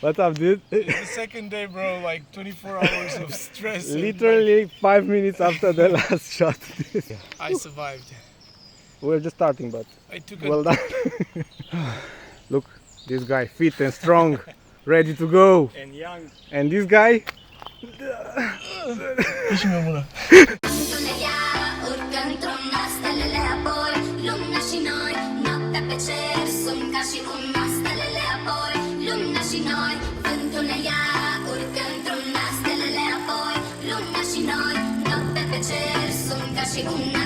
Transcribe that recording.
What's up, dude? It's the second day, bro. Like 24 hours of stress. and, Literally 5 minutes after the last shot. I survived. We're just starting, but I took well done. Look, this guy fit and strong, ready to go. and young. And this guy, Una